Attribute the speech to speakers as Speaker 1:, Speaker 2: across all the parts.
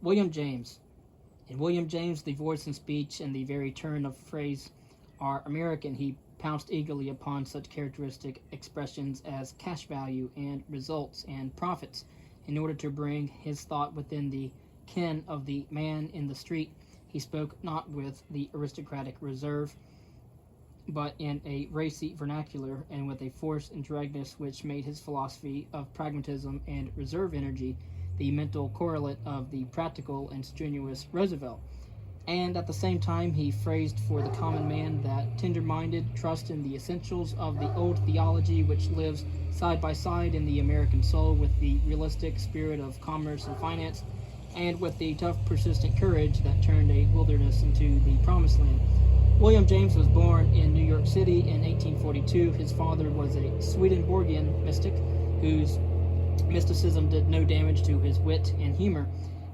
Speaker 1: William James. In William James, the voice and speech and the very turn of phrase are American. He pounced eagerly upon such characteristic expressions as cash value and results and profits in order to bring his thought within the ken of the man in the street. He spoke not with the aristocratic reserve, but in a racy vernacular and with a force and directness which made his philosophy of pragmatism and reserve energy the mental correlate of the practical and strenuous Roosevelt. And at the same time, he phrased for the common man that tender-minded trust in the essentials of the old theology which lives side by side in the American soul with the realistic spirit of commerce and finance, and with the tough, persistent courage that turned a wilderness into the promised land. William James was born in New York City in 1842. His father was a Swedenborgian mystic whose mysticism did no damage to his wit and humor,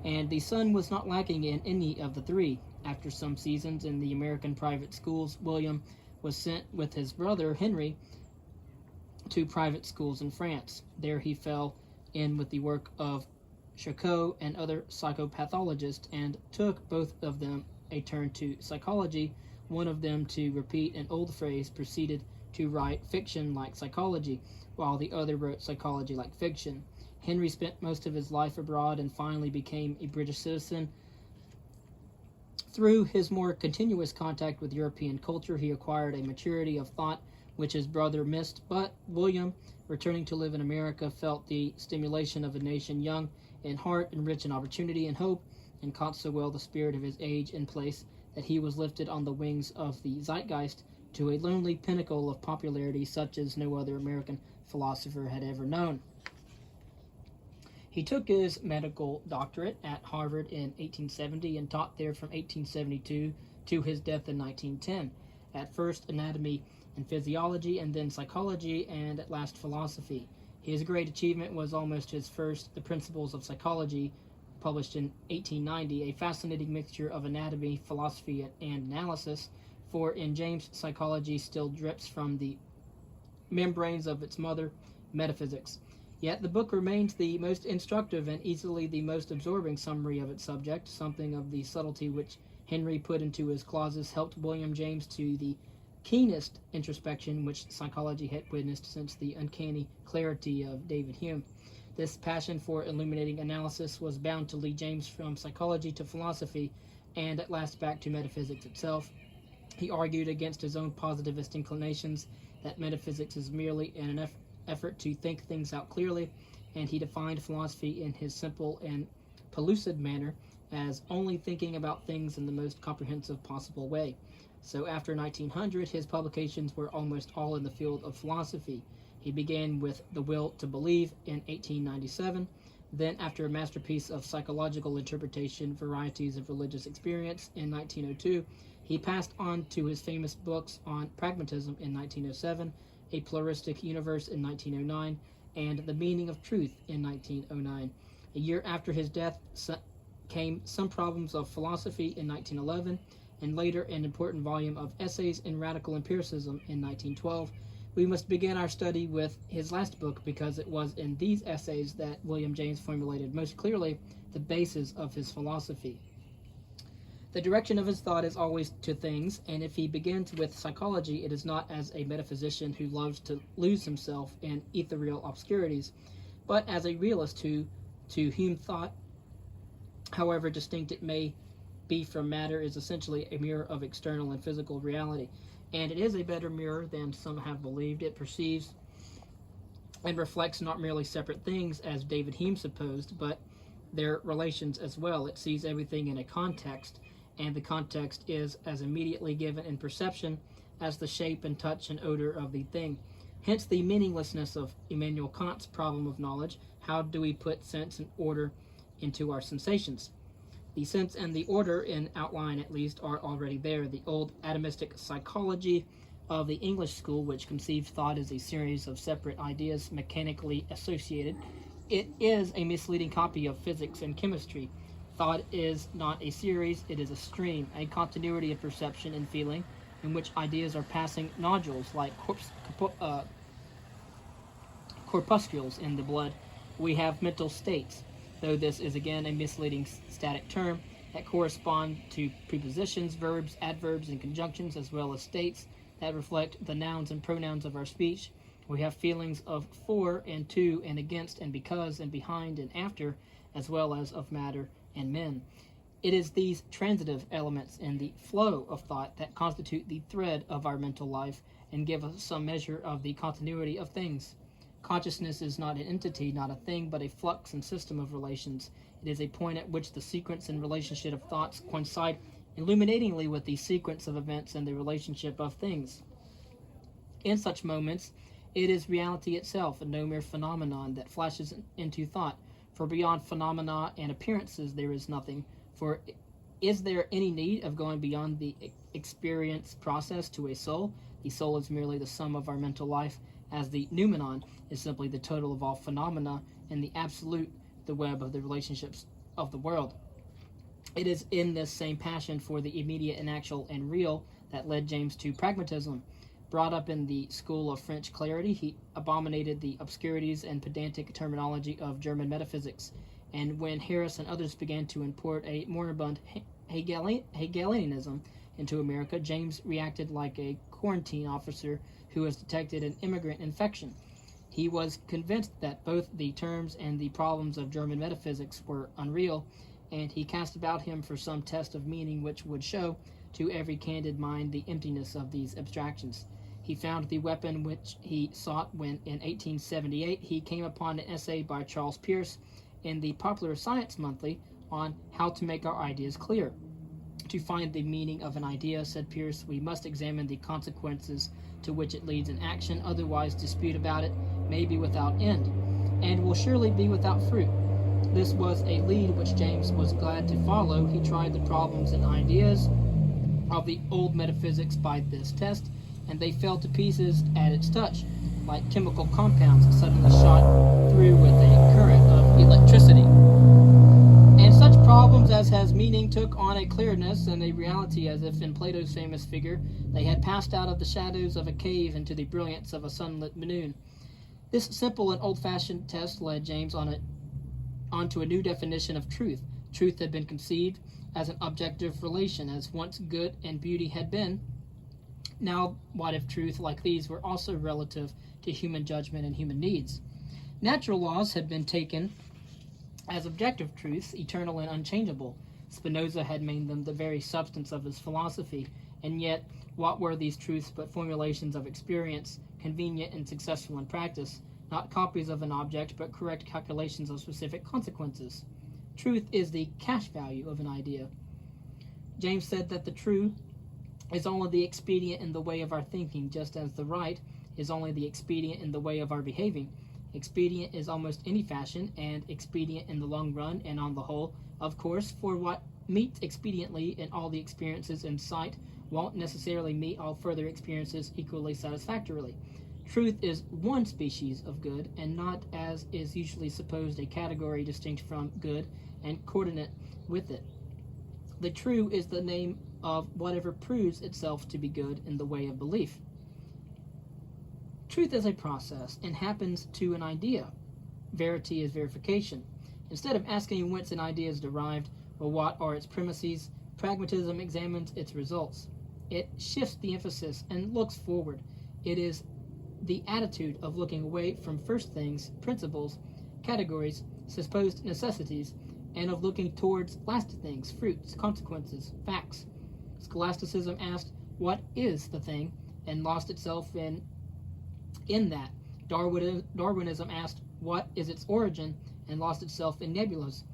Speaker 1: and the son was not lacking in any of the three. After some seasons in the American private schools, William was sent with his brother Henry to private schools in France. There he fell in with the work of Charcot and other psychopathologists, and took both of them a turn to psychology. One of them, to repeat an old phrase, proceeded to write fiction like psychology, while the other wrote psychology like fiction. Henry spent most of his life abroad and finally became a British citizen. Through his more continuous contact with European culture, he acquired a maturity of thought which his brother missed, but William, returning to live in America, felt the stimulation of a nation young in heart and rich in opportunity and hope, and caught so well the spirit of his age and place that he was lifted on the wings of the zeitgeist to a lonely pinnacle of popularity such as no other American philosopher had ever known. He took his medical doctorate at Harvard in 1870 and taught there from 1872 to his death in 1910. At first anatomy and physiology, and then psychology, and at last philosophy. His great achievement was almost his first, The Principles of Psychology, published in 1890, a fascinating mixture of anatomy, philosophy, and analysis, for in James, psychology still drips from the membranes of its mother, metaphysics. Yet the book remains the most instructive and easily the most absorbing summary of its subject. Something of the subtlety which Henry put into his clauses helped William James to the keenest introspection which psychology had witnessed since the uncanny clarity of David Hume. This passion for illuminating analysis was bound to lead James from psychology to philosophy, and at last back to metaphysics itself. He argued against his own positivist inclinations that metaphysics is merely an effort to think things out clearly, and he defined philosophy in his simple and pellucid manner as only thinking about things in the most comprehensive possible way. So after 1900, his publications were almost all in the field of philosophy. He began with The Will to Believe in 1897. Then, after a masterpiece of psychological interpretation, Varieties of Religious Experience in 1902, he passed on to his famous books on pragmatism in 1907, A Pluralistic Universe in 1909, and The Meaning of Truth in 1909. A year after his death came Some Problems of Philosophy in 1911, and later an important volume of Essays in Radical Empiricism in 1912. We must begin our study with his last book because it was in these essays that William James formulated most clearly the basis of his philosophy. The direction of his thought is always to things, and if he begins with psychology, it is not as a metaphysician who loves to lose himself in ethereal obscurities, but as a realist who, to whom thought, however distinct it may be from matter, is essentially a mirror of external and physical reality. And it is a better mirror than some have believed. It perceives and reflects not merely separate things, as David Hume supposed, but their relations as well. It sees everything in a context, and the context is as immediately given in perception as the shape and touch and odor of the thing. Hence the meaninglessness of Immanuel Kant's problem of knowledge. How do we put sense and order into our sensations? The sense and the order, in outline at least, are already there. The old atomistic psychology of the English school, which conceived thought as a series of separate ideas mechanically associated, it is a misleading copy of physics and chemistry. Thought is not a series, it is a stream, a continuity of perception and feeling, in which ideas are passing nodules like corpuscles in the blood. We have mental states. though this is again a misleading static term that correspond to prepositions, verbs, adverbs, and conjunctions, as well as states that reflect the nouns and pronouns of our speech. We have feelings of for and to and against and because and behind and after, as well as of matter and men. It is these transitive elements in the flow of thought that constitute the thread of our mental life and give us some measure of the continuity of things. Consciousness is not an entity, not a thing, but a flux and system of relations. It is a point at which the sequence and relationship of thoughts coincide illuminatingly with the sequence of events and the relationship of things. In such moments, it is reality itself, and no mere phenomenon that flashes into thought. For beyond phenomena and appearances there is nothing. For is there any need of going beyond the experience process to a soul? The soul is merely the sum of our mental life, as the noumenon is simply the total of all phenomena, and the absolute the web of the relationships of the world. It is in this same passion for the immediate and actual and real that led James to pragmatism. Brought up in the school of French clarity, he abominated the obscurities and pedantic terminology of German metaphysics, and when Harris and others began to import a moribund Hegelianism into America, James reacted like a quarantine officer who has detected an immigrant infection. He was convinced that both the terms and the problems of German metaphysics were unreal, and he cast about him for some test of meaning which would show to every candid mind the emptiness of these abstractions. He found the weapon which he sought when, in 1878, he came upon an essay by Charles Peirce in the Popular Science Monthly on how to make our ideas clear. To find the meaning of an idea, said Peirce, we must examine the consequences to which it leads in action, otherwise dispute about it may be without end, and will surely be without fruit. This was a lead which James was glad to follow. He tried the problems and ideas of the old metaphysics by this test, and they fell to pieces at its touch, like chemical compounds suddenly shot through with a current of electricity. And such problems as has meaning took on a clearness and a reality as if in Plato's famous figure they had passed out of the shadows of a cave into the brilliance of a sunlit noon. This simple and old-fashioned test led James onto a new definition of truth. Truth had been conceived as an objective relation, as once good and beauty had been. Now, what if truth like these were also relative to human judgment and human needs? Natural laws had been taken as objective truths, eternal and unchangeable. Spinoza had made them the very substance of his philosophy, and yet what were these truths but formulations of experience, convenient and successful in practice, not copies of an object but correct calculations of specific consequences? Truth is the cash value of an idea. James said that the true is only the expedient in the way of our thinking, just as the right is only the expedient in the way of our behaving. Expedient is almost any fashion, and expedient in the long run and on the whole, of course, for what meets expediently in all the experiences in sight won't necessarily meet all further experiences equally satisfactorily. Truth is one species of good, and not, as is usually supposed, a category distinct from good and coordinate with it. The true is the name of whatever proves itself to be good in the way of belief. Truth is a process and happens to an idea. Verity is verification. Instead of asking whence an idea is derived or what are its premises, pragmatism examines its results. It shifts the emphasis and looks forward. It is the attitude of looking away from first things, principles, categories, supposed necessities, and of looking towards last things, fruits, consequences, facts. Scholasticism asked, what is the thing, and lost itself in that. Darwinism asked, what is its origin, and lost itself in nebulas.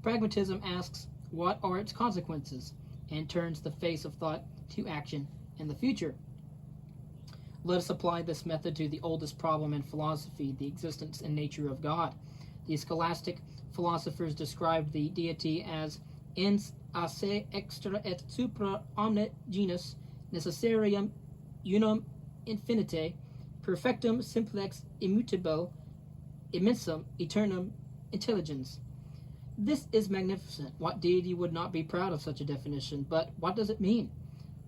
Speaker 1: Pragmatism asks, what are its consequences, and turns the face of thought to action and the future. Let us apply this method to the oldest problem in philosophy, the existence and nature of God. The scholastic philosophers described the deity as ens a se extra et supra omne genus necessarium unum infinite perfectum simplex immutable immensum eternum intelligens. This is magnificent. What deity would not be proud of such a definition? But what does it mean?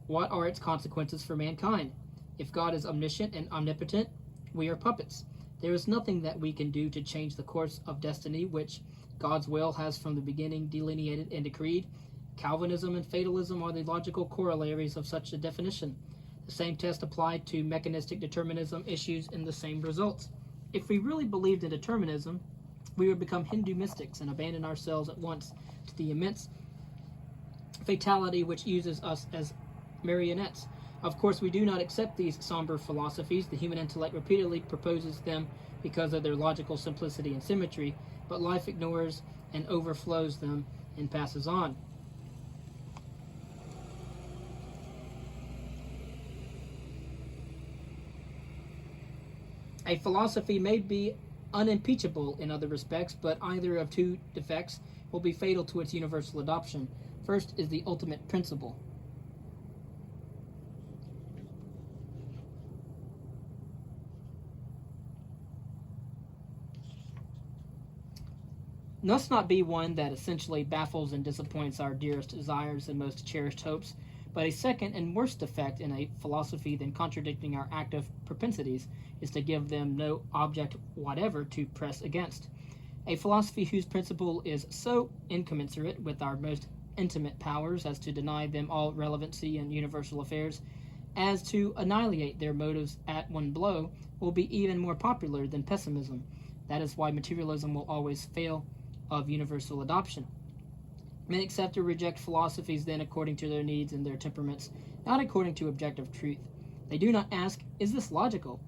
Speaker 1: What are its consequences for mankind? If God is omniscient and omnipotent, we are puppets. There is nothing that we can do to change the course of destiny which God's will has from the beginning delineated and decreed. Calvinism and fatalism are the logical corollaries of such a definition. The same test applied to mechanistic determinism issues in the same results. If we really believed in determinism, we would become Hindu mystics and abandon ourselves at once to the immense fatality which uses us as marionettes. Of course, we do not accept these somber philosophies. The human intellect repeatedly proposes them because of their logical simplicity and symmetry, but life ignores and overflows them and passes on. A philosophy may be unimpeachable in other respects, but either of two defects will be fatal to its universal adoption. First is the ultimate principle. Must not be one that essentially baffles and disappoints our dearest desires and most cherished hopes, but a second and worse defect in a philosophy than contradicting our active propensities is to give them no object whatever to press against. A philosophy whose principle is so incommensurate with our most intimate powers as to deny them all relevancy in universal affairs, as to annihilate their motives at one blow, will be even more popular than pessimism. That is why materialism will always fail of universal adoption. Men accept or reject philosophies then according to their needs and their temperaments, not according to objective truth. They do not ask, is this logical?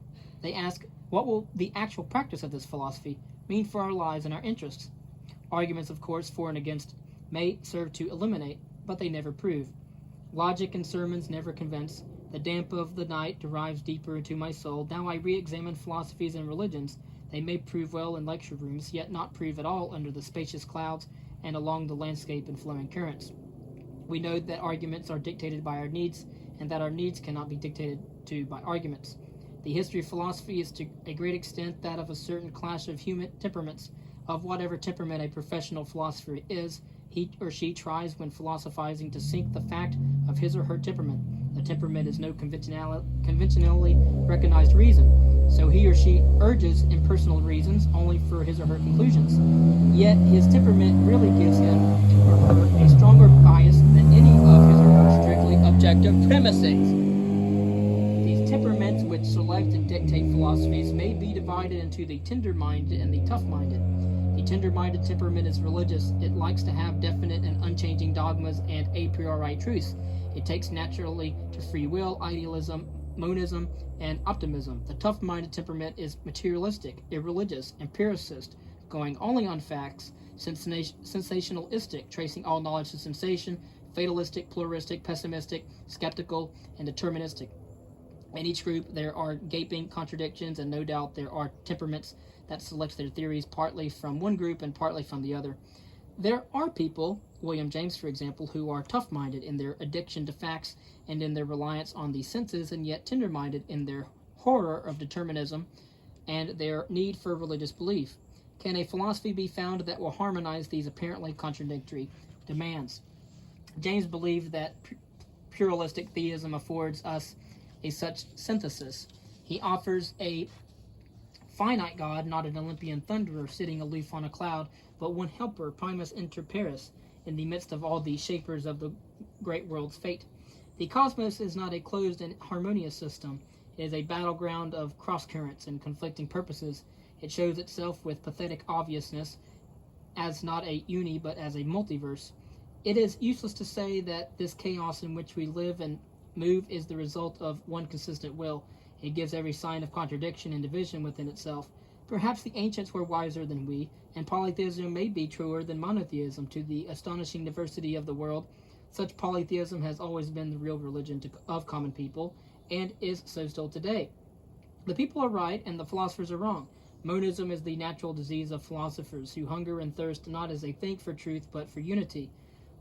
Speaker 1: They ask, what will the actual practice of this philosophy mean for our lives and our interests? Arguments, of course, for and against may serve to eliminate, but they never prove. Logic and sermons never convince. The damp of the night derives deeper into my soul. Now I re-examine philosophies and religions. They may prove well in lecture rooms, yet not prove at all under the spacious clouds and along the landscape in flowing currents. We know that arguments are dictated by our needs, and that our needs cannot be dictated to by arguments. The history of philosophy is to a great extent that of a certain clash of human temperaments. Of whatever temperament a professional philosopher is, he or she tries when philosophizing to sink the fact of his or her temperament. The temperament is no conventionally recognized reason, so he or she urges impersonal reasons only for his or her conclusions. Yet his temperament really gives him or her a stronger bias than any of his or her strictly objective premises. These temperaments which select and dictate philosophies may be divided into the tender-minded and the tough-minded. The tender-minded temperament is religious. It likes to have definite and unchanging dogmas and a priori truths. It takes naturally to free will, idealism, monism, and optimism. The tough-minded temperament is materialistic, irreligious, empiricist, going only on facts, sensationalistic, tracing all knowledge to sensation, fatalistic, pluralistic, pessimistic, skeptical, and deterministic. In each group there are gaping contradictions, and no doubt there are temperaments that select their theories partly from one group and partly from the other. There are people, William James for example, who are tough-minded in their addiction to facts and in their reliance on the senses, and yet tender-minded in their horror of determinism and their need for religious belief. Can a philosophy be found that will harmonize these apparently contradictory demands? James believed that pluralistic theism affords us a such synthesis. He offers a finite God, not an Olympian thunderer sitting aloof on a cloud, but one helper, primus inter pares, in the midst of all the shapers of the great world's fate. The cosmos is not a closed and harmonious system. It is a battleground of cross-currents and conflicting purposes. It shows itself with pathetic obviousness as not a uni, but as a multiverse. It is useless to say that this chaos in which we live and move is the result of one consistent will. It gives every sign of contradiction and division within itself. Perhaps the ancients were wiser than we, and polytheism may be truer than monotheism to the astonishing diversity of the world. Such polytheism has always been the real religion of common people, and is so still today. The people are right, and the philosophers are wrong. Monism is the natural disease of philosophers, who hunger and thirst not as they think for truth, but for unity.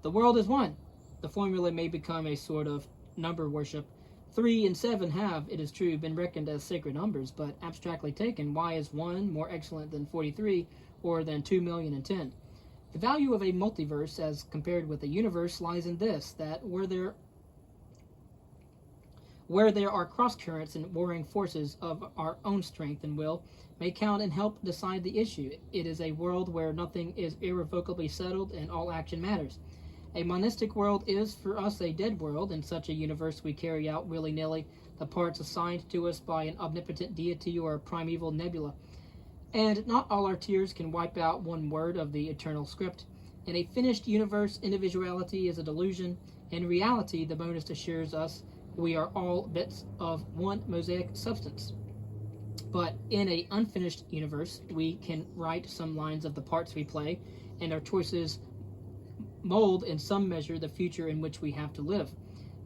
Speaker 1: The world is one. The formula may become a sort of number worship. 3 and 7 have, it is true, been reckoned as sacred numbers, but abstractly taken, why is 1 more excellent than 43 or than 2,010,000? The value of a multiverse as compared with a universe lies in this, that were there where there are cross currents and warring forces of our own strength and will, may count and help decide the issue. It is a world where nothing is irrevocably settled and all action matters. A monistic world is, for us, a dead world. In such a universe, we carry out willy-nilly the parts assigned to us by an omnipotent deity or a primeval nebula. And not all our tears can wipe out one word of the eternal script. In a finished universe, individuality is a delusion. In reality, the monist assures us we are all bits of one mosaic substance. But in an unfinished universe, we can write some lines of the parts we play, and our choices mold in some measure the future in which we have to live.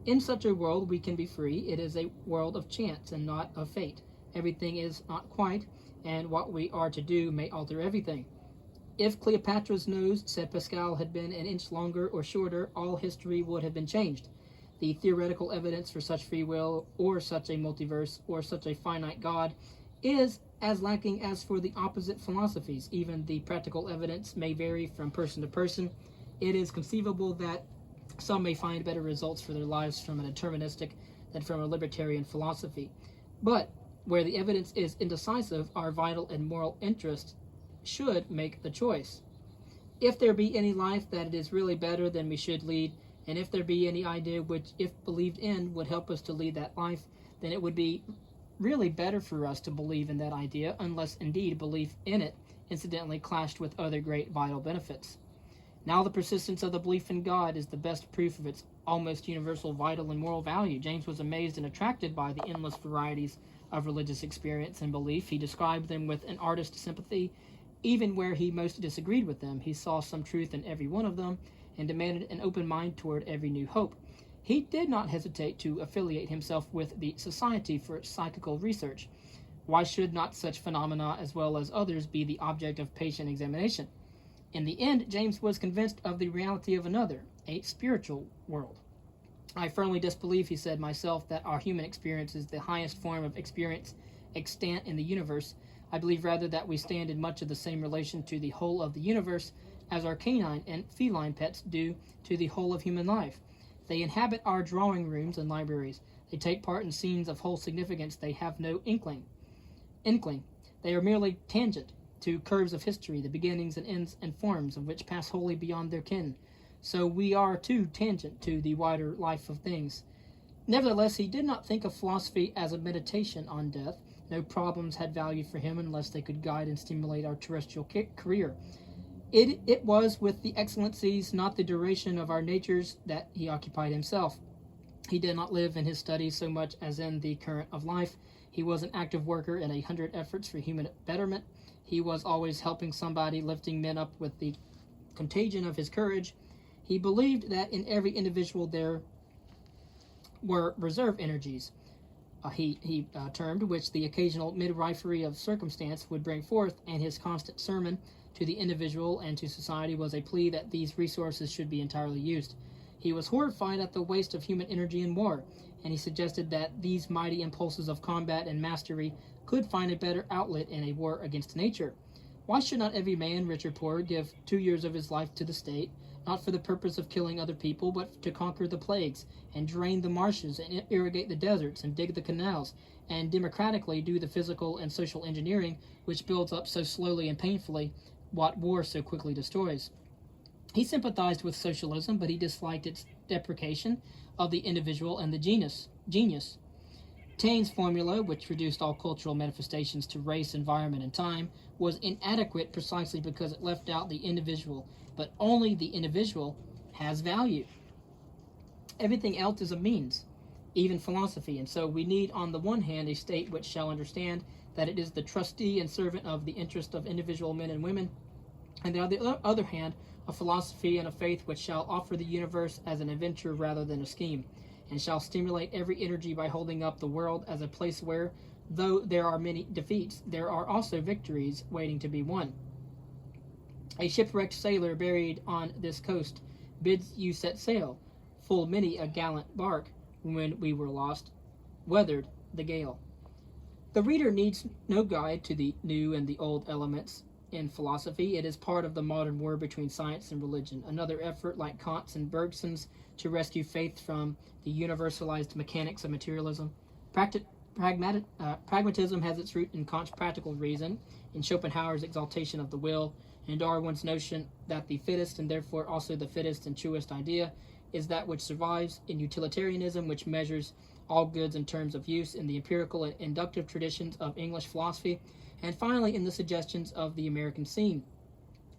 Speaker 1: In such a world, we can be free. It is a world of chance and not of fate. Everything is not quite, and what we are to do may alter everything. If Cleopatra's nose, said Pascal, had been an inch longer or shorter, all history would have been changed. The theoretical evidence for such free will, or such a multiverse, or such a finite God, is as lacking as for the opposite philosophies. Even the practical evidence may vary from person to person. It is conceivable that some may find better results for their lives from a deterministic than from a libertarian philosophy. But where the evidence is indecisive, our vital and moral interest should make the choice. If there be any life that it is really better than we should lead, and if there be any idea which, if believed in, would help us to lead that life, then it would be really better for us to believe in that idea, unless indeed belief in it incidentally clashed with other great vital benefits. Now the persistence of the belief in God is the best proof of its almost universal vital and moral value. James was amazed and attracted by the endless varieties of religious experience and belief. He described them with an artist's sympathy. Even where he most disagreed with them, he saw some truth in every one of them and demanded an open mind toward every new hope. He did not hesitate to affiliate himself with the Society for Psychical Research. Why should not such phenomena, as well as others, be the object of patient examination? In the end, James was convinced of the reality of another, a spiritual world. I firmly disbelieve, he said, myself, that our human experience is the highest form of experience extant in the universe. I believe rather that we stand in much of the same relation to the whole of the universe as our canine and feline pets do to the whole of human life. They inhabit our drawing rooms and libraries. They take part in scenes of whole significance. They have no inkling. They are merely tangent to curves of history, the beginnings and ends and forms of which pass wholly beyond their kin. So we are too tangent to the wider life of things. Nevertheless, he did not think of philosophy as a meditation on death. No problems had value for him unless they could guide and stimulate our terrestrial career. It was with the excellencies, not the duration of our natures, that he occupied himself. He did not live in his studies so much as in the current of life. He was an active worker in 100 efforts for human betterment. He was always helping somebody, lifting men up with the contagion of his courage. He believed that in every individual there were reserve energies, he termed, which the occasional midwifery of circumstance would bring forth, and his constant sermon to the individual and to society was a plea that these resources should be entirely used. He was horrified at the waste of human energy in war, and he suggested that these mighty impulses of combat and mastery could find a better outlet in a war against nature. Why should not every man, rich or poor, give 2 years of his life to the state, not for the purpose of killing other people, but to conquer the plagues, and drain the marshes, and irrigate the deserts, and dig the canals, and democratically do the physical and social engineering which builds up so slowly and painfully what war so quickly destroys? He sympathized with socialism, but he disliked its deprecation of the individual and the genius. Taine's formula, which reduced all cultural manifestations to race, environment, and time, was inadequate precisely because it left out the individual, but only the individual has value. Everything else is a means, even philosophy, and so we need on the one hand a state which shall understand that it is the trustee and servant of the interest of individual men and women, and on the other hand a philosophy and a faith which shall offer the universe as an adventure rather than a scheme, and shall stimulate every energy by holding up the world as a place where, though there are many defeats, there are also victories waiting to be won. A shipwrecked sailor buried on this coast bids you set sail, full many a gallant bark, when we were lost, weathered the gale. The reader needs no guide to the new and the old elements in philosophy. It is part of the modern war between science and religion, another effort like Kant's and Bergson's to rescue faith from the universalized mechanics of materialism. Pragmatism has its root in Kant's practical reason, in Schopenhauer's exaltation of the will, and Darwin's notion that the fittest, and therefore also the fittest and truest idea, is that which survives, in utilitarianism, which measures all goods in terms of use, in the empirical and inductive traditions of English philosophy, and finally in the suggestions of the American scene.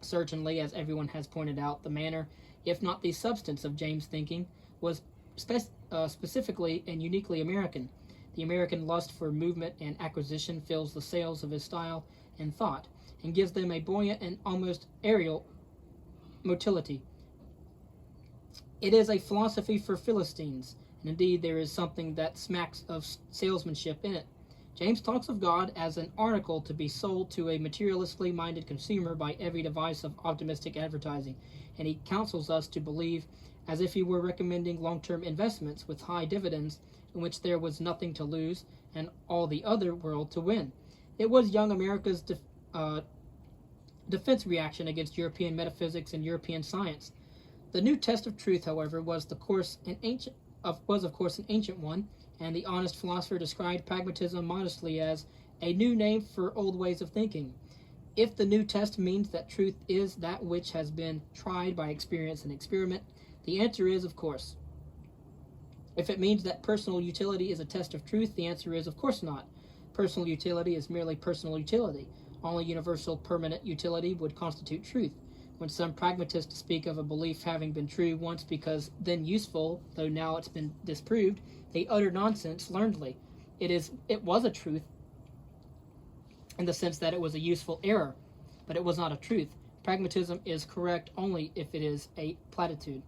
Speaker 1: Certainly, as everyone has pointed out, the manner, if not the substance, of James' thinking was specifically and uniquely American. The American lust for movement and acquisition fills the sails of his style and thought, and gives them a buoyant and almost aerial motility. It is a philosophy for Philistines, and indeed there is something that smacks of salesmanship in it. James talks of God as an article to be sold to a materialistically minded consumer by every device of optimistic advertising, and he counsels us to believe as if he were recommending long-term investments with high dividends in which there was nothing to lose and all the other world to win. It was young America's defense reaction against European metaphysics and European science. The new test of truth, however, was of course an ancient one, and the honest philosopher described pragmatism modestly as a new name for old ways of thinking. If the new test means that truth is that which has been tried by experience and experiment, the answer is, of course. If it means that personal utility is a test of truth, the answer is, of course not. Personal utility is merely personal utility. Only universal permanent utility would constitute truth. When some pragmatists speak of a belief having been true once because then useful, though now it's been disproved, they utter nonsense learnedly. It was a truth in the sense that it was a useful error, but it was not a truth. Pragmatism is correct only if it is a platitude.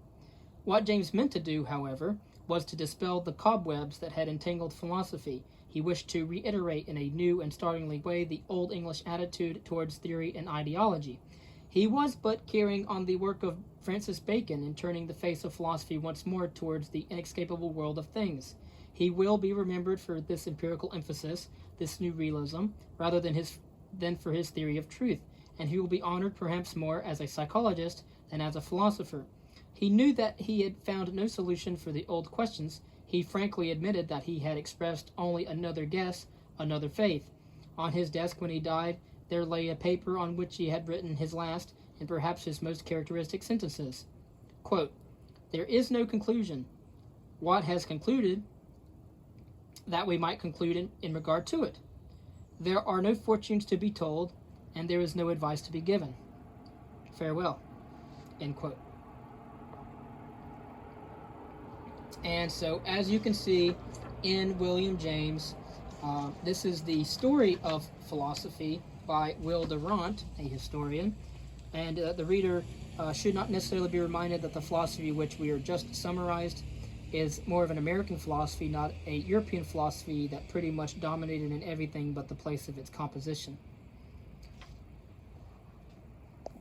Speaker 1: What James meant to do, however, was to dispel the cobwebs that had entangled philosophy. He wished to reiterate in a new and startling way the old English attitude towards theory and ideology. He was but carrying on the work of Francis Bacon in turning the face of philosophy once more towards the inescapable world of things. He will be remembered for this empirical emphasis, this new realism, rather than for his theory of truth, and he will be honored perhaps more as a psychologist than as a philosopher. He knew that he had found no solution for the old questions. He frankly admitted that he had expressed only another guess, another faith. On his desk when he died, there lay a paper on which he had written his last and perhaps his most characteristic sentences. Quote, "There is no conclusion. What has concluded that we might conclude in regard to it? There are no fortunes to be told, and there is no advice to be given. Farewell." End quote. And so, as you can see in William James, this is the story of philosophy by Will Durant, a historian, and the reader should not necessarily be reminded that the philosophy which we are just summarized is more of an American philosophy, not a European philosophy that pretty much dominated in everything but the place of its composition.